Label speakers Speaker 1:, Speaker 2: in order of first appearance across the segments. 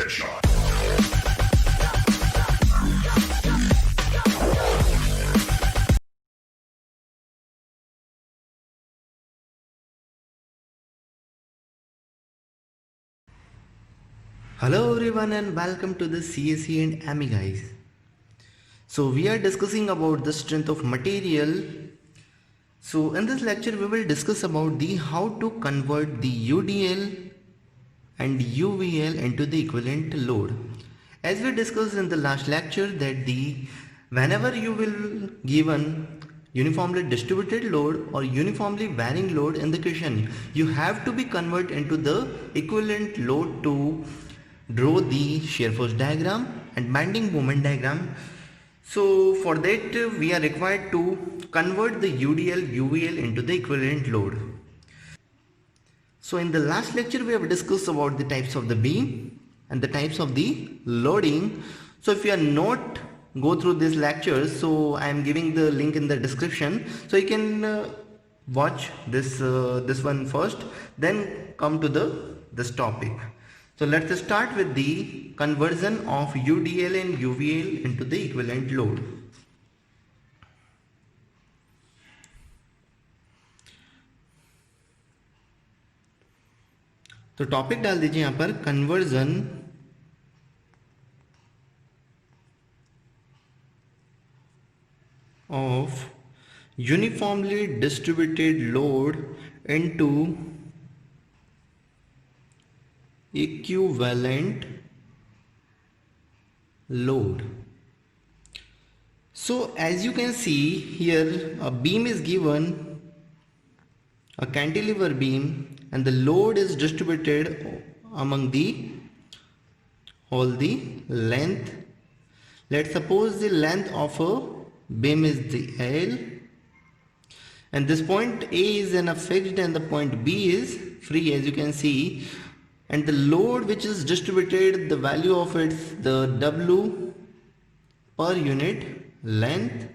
Speaker 1: Hello everyone and welcome to the CSE and AMI guys. So we are discussing about the strength of material. So in this lecture we will discuss about the how to convert the UDL and UVL into the equivalent load. As we discussed in the last lecture that whenever you will given uniformly distributed load or uniformly varying load in the question, you have to be convert into the equivalent load to draw the shear force diagram and bending moment diagram. So for that we are required to convert the UDL UVL into the equivalent load. So in the last lecture we have discussed about the types of the beam and the types of the loading. So if you are not go through these lectures, so I am giving the link in the description, so you can watch this one first, then come to this topic. So let's start with the conversion of UDL and UVL into the equivalent load. तो topic डाल दीजिए यहाँ पर conversion of uniformly distributed load into equivalent load. So as you can see here, a beam is given, a cantilever beam, and the load is distributed among all the length. Let's suppose the length of a beam is the L, and this point A is in a fixed and the point B is free, as you can see. And the load which is distributed, the value of it's the W per unit length.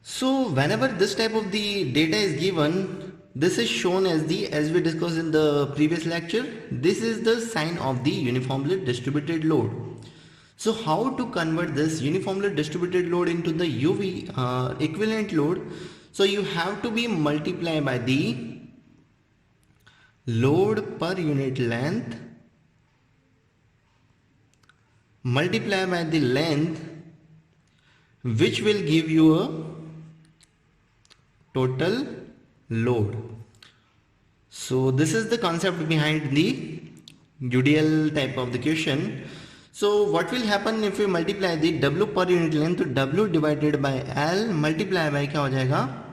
Speaker 1: So whenever this type of the data is given, this is shown as as we discussed in the previous lecture, this is the sign of the uniformly distributed load. So how to convert this uniformly distributed load into the UV equivalent load? So you have to be multiplied by the load per unit length multiply by the length, which will give you a total load. So this is the concept behind the UDL type of the question. So what will happen if we multiply the W per unit length, तो W divided by L multiply by क्या हो जाएगा,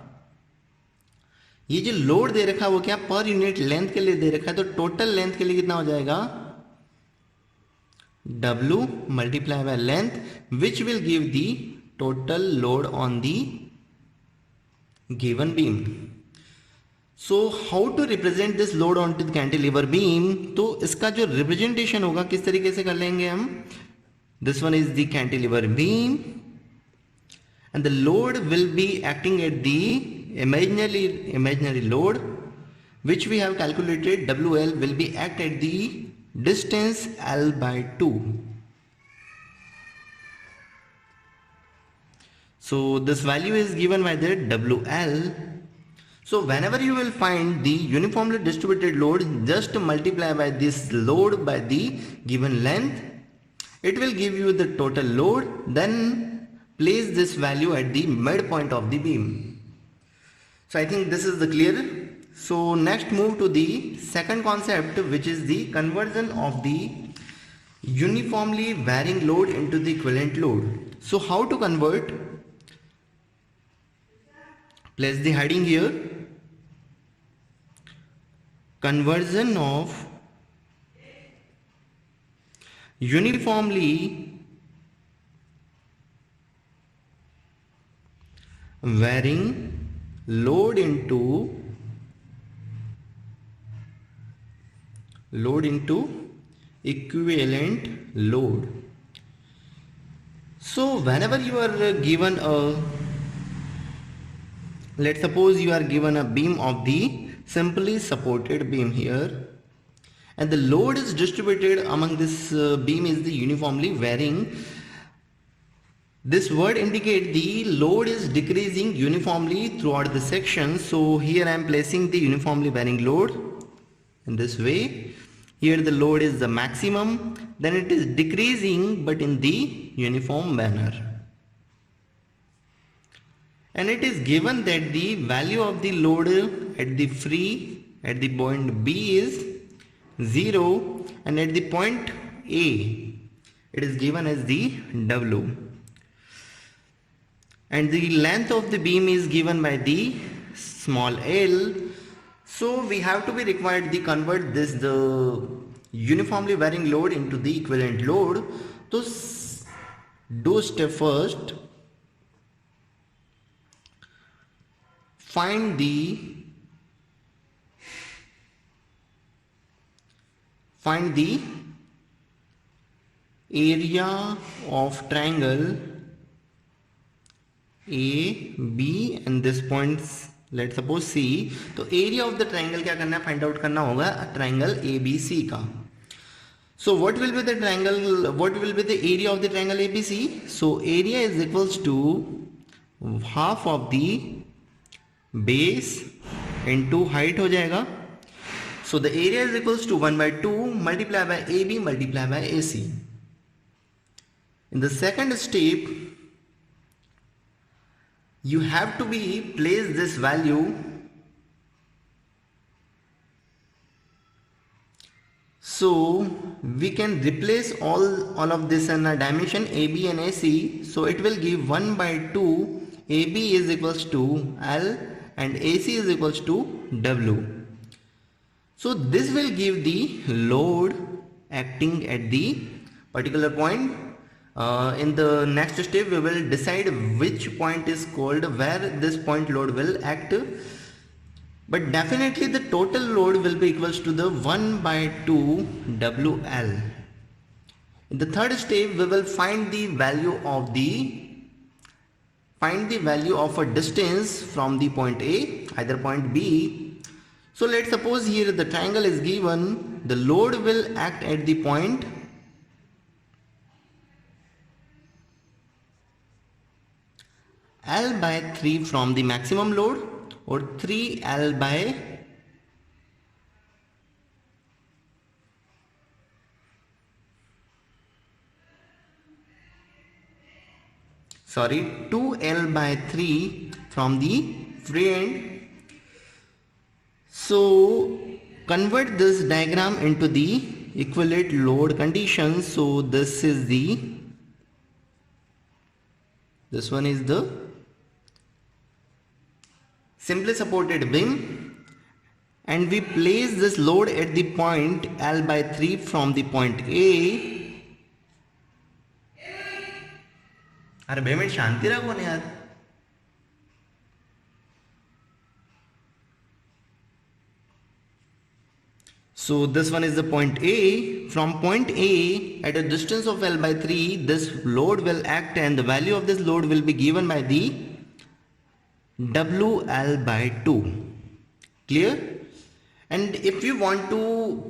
Speaker 1: ये जो load दे रखा है वो क्या पर यूनिट लेंथ के लिए दे रखा है, तो टोटल लेंथ के लिए कितना हो जाएगा W multiply by length, which will give the total load on the given beam. So how to represent this load on to the cantilever beam, तो इसका जो रिप्रेजेंटेशन होगा किस तरीके से कर लेंगे हम. This one is the cantilever beam and the load will be acting at the imaginary load which we have calculated. WL will be act at the distance L by 2. So this value is given by the WL. So whenever you will find the uniformly distributed load, just multiply by this load by the given length, it will give you the total load. Then place this value at the midpoint of the beam. So I think this is the clear. So next move to the second concept, which is the conversion of the uniformly varying load into the equivalent load. So how to convert? Place the heading here, conversion of uniformly varying load into equivalent load. So whenever you are given let's suppose you are given a beam of the simply supported beam here, and the load is distributed among this beam is the uniformly varying. This word indicate the load is decreasing uniformly throughout the section. So here I am placing the uniformly varying load in this way. Here the load is the maximum, then it is decreasing but in the uniform manner. And it is given that the value of the load at the point B is 0, and at the point A it is given as the W. And the length of the beam is given by the small l. So we have to be required to convert the uniformly varying load into the equivalent load. So do step first. Find the area of triangle A, B and this points, let's suppose C. तो area of the triangle क्या करना है, find out करना होगा triangle ABC का. So what will be the area of the triangle ABC? So area is equals to half of the base into height हो जाएगा. So the area is equals to 1/2 multiplied by AB multiplied by AC. In the second step, you have to be place this value. So we can replace all of this in a dimension AB and AC. So it will give 1/2 AB is equals to L and AC is equals to W. So this will give the load acting at the particular point. In the next step we will decide which point is called where this point load will act, but definitely the total load will be equals to the 1/2 WL. In the third step we will find the value of a distance from the point A, either point B. So let's suppose here the triangle is given, the load will act at the point L/3 from the maximum load, or 3L by 2L/3 from the free end. So convert this diagram into the equivalent load conditions. So this one is the simply supported beam, and we place this load at the point L/3 from the point A. अरे भाई minute शांति रखो ना यार. So this one is the point A. From point A at a distance of L/3, this load will act, and the value of this load will be given by the WL/2. Clear? And if you want to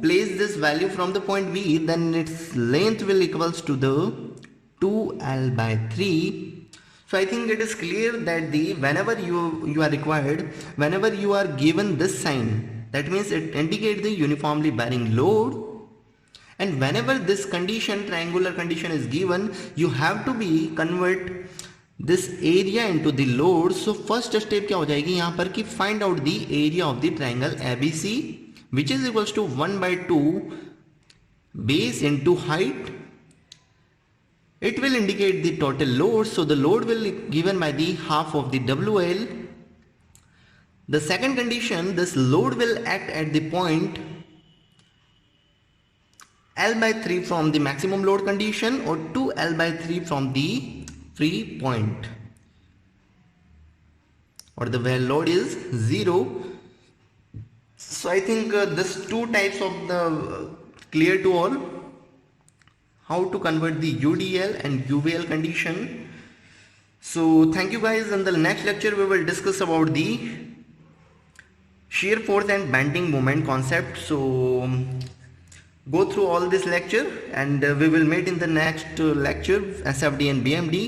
Speaker 1: place this value from the point B, then its length will equals to the 2L/3. So I think it is clear that whenever you are required, whenever you are given this sign, that means it indicates the uniformly varying load, and whenever this condition, triangular condition is given, you have to be convert this area into the load. So first step क्या हो जाएगी यहाँ पर कि find out the area of the triangle ABC, which is equals to 1/2 base into height. It will indicate the total load. So the load will be given by the half of the WL. The second condition, this load will act at the point L/3 from the maximum load condition, or 2L/3 from the free point, or the where load is 0. So I think this two types of the clear to all, how to convert the UDL and UVL condition. So thank you guys. In the next lecture we will discuss about the shear force and bending moment concept. So go through all this lecture, and we will meet in the next lecture, SFD and BMD.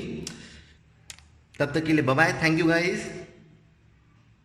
Speaker 1: तब तक के लिए bye bye, thank you guys.